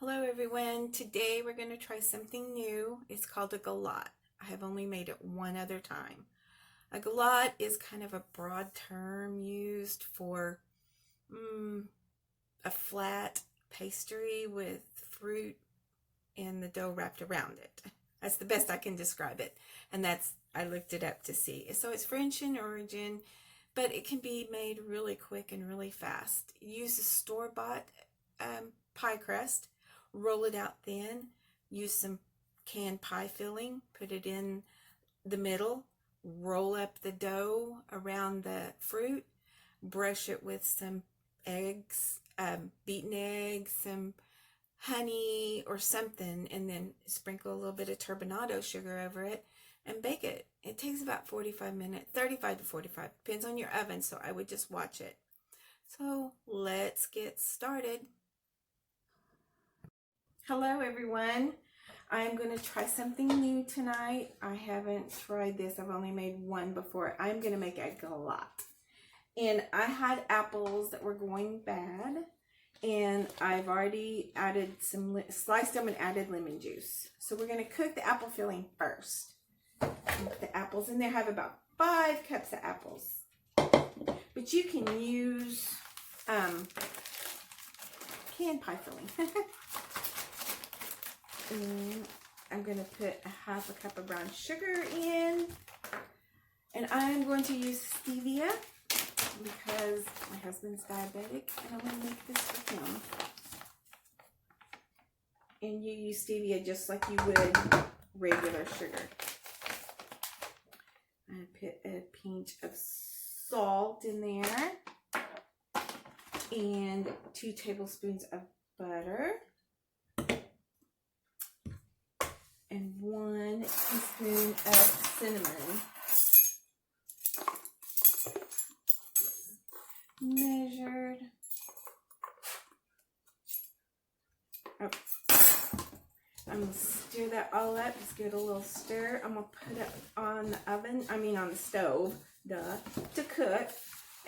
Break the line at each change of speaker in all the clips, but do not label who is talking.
Hello everyone, today we're going to try something new. It's called a galette. I have only made it one other time. A galette is kind of a broad term used for a flat pastry with fruit and the dough wrapped around it. That's the best I can describe it, and I looked it up to see. So it's French in origin, but it can be made really quick and really fast. Use a store-bought pie crust. Roll it out thin, use some canned pie filling, put it in the middle, roll up the dough around the fruit, brush it with some eggs, beaten eggs, some honey or something, and then sprinkle a little bit of turbinado sugar over it and bake it. It takes about 45 minutes, 35 to 45, depends on your oven, so I would just watch it. So let's get started. Hello everyone, I'm going to try something new tonight. I haven't tried this, I've only made one before. I'm going to make a galette. And I had apples that were going bad, and I've already added sliced them and added lemon juice. So we're going to cook the apple filling first. Put the apples in there. I have about 5 cups of apples. But you can use canned pie filling. And I'm going to put a half a cup of brown sugar in, and I'm going to use stevia because my husband's diabetic and I want to make this for him. And you use stevia just like you would regular sugar. I put a pinch of salt in there and 2 tablespoons of butter. And 1 teaspoon of cinnamon. Measured. Oh. I'm going to stir that all up. Just give it a little stir. I'm going to put it on the oven, on the stove, to cook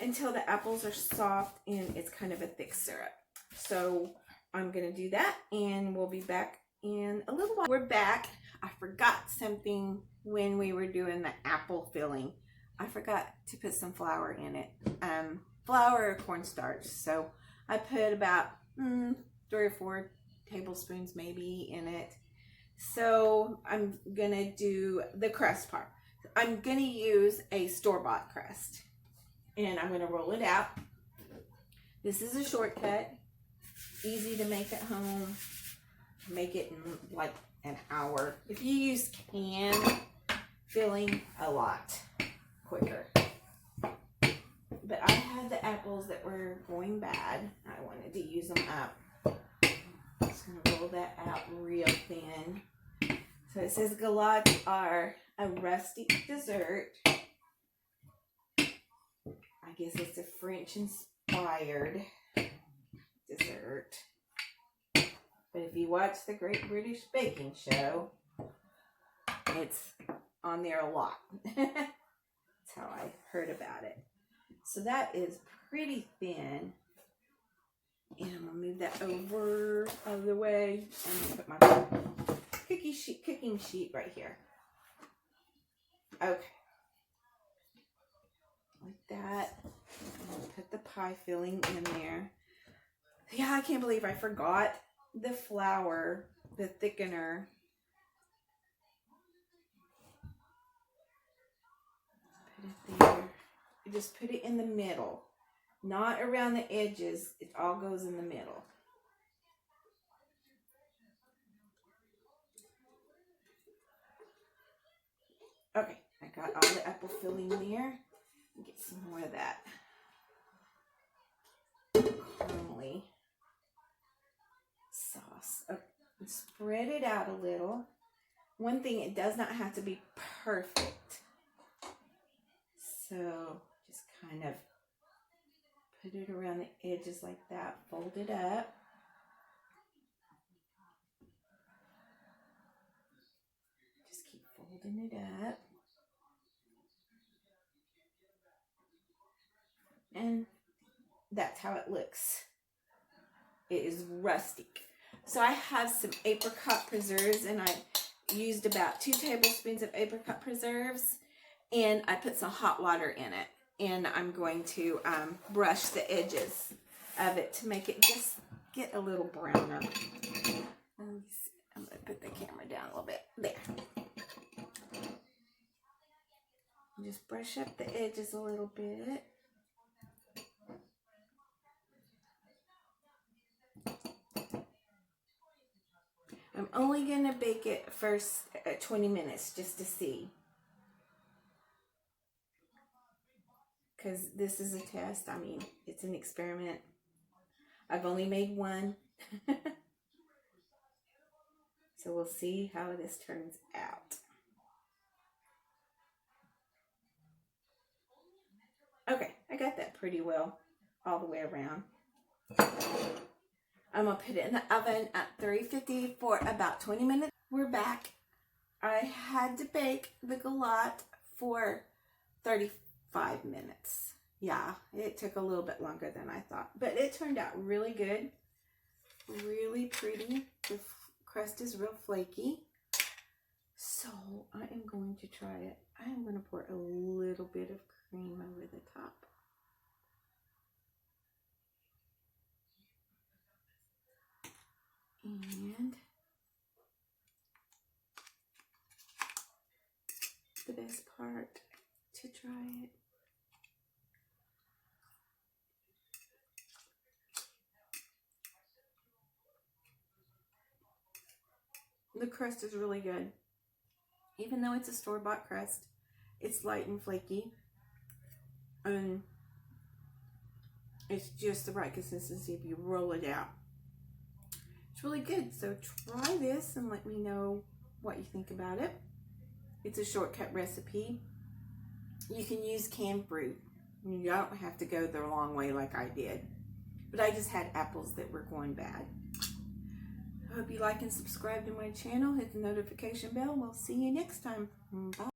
until the apples are soft and it's kind of a thick syrup. So I'm going to do that, and we'll be back in a little while. We're back. I forgot something when we were doing the apple filling. I forgot to put some flour in it. Flour or cornstarch. So I put about 3 or 4 tablespoons maybe in it. So I'm gonna do the crust part. I'm gonna use a store-bought crust, and I'm gonna roll it out. This is a shortcut, easy to make at home. Make it in like an hour. If you use canned filling, a lot quicker. But I had the apples that were going bad. I wanted to use them up. Just gonna roll that out real thin. So it says galettes are a rustic dessert. I guess it's a French inspired dessert. But if you watch the Great British Baking Show, it's on there a lot. That's how I heard about it. So that is pretty thin. And I'm going to move that over out of the way. I'm going to put my cooking sheet right here. Okay. Like that. I'm going to put the pie filling in there. Yeah, I can't believe I forgot the flour, the thickener. Put it there. You just put it in the middle, not around the edges. It all goes in the middle. Okay, I got all the apple filling there. Get some more of that caramely sauce. Okay. Spread it out a little. One thing, it does not have to be perfect. So just kind of put it around the edges like that. Fold it up. Just keep folding it up. And that's how it looks. It is rustic. So I have some apricot preserves, and I used about 2 tablespoons of apricot preserves, and I put some hot water in it, and I'm going to brush the edges of it to make it just get a little browner. I'm going to put the camera down a little bit. There. Just brush up the edges a little bit. I'm only going to bake it first 20 minutes just to see. Because this is a test. I mean, it's an experiment. I've only made one. So we'll see how this turns out. Okay, I got that pretty well all the way around. I'm going to put it in the oven at 350 for about 20 minutes. We're back. I had to bake the galette for 35 minutes. Yeah, it took a little bit longer than I thought. But it turned out really good. Really pretty. The crust is real flaky. So I am going to try it. I am going to pour a little bit of cream over the top. And the best part to try it. The crust is really good. Even though it's a store-bought crust, it's light and flaky. And it's just the right consistency if you roll it out. It's really good. So try this and let me know what you think about it. It's a shortcut recipe. You can use canned fruit. You don't have to go the long way like I did. But I just had apples that were going bad. I hope you like and subscribe to my channel. Hit the notification bell. We'll see you next time. Bye.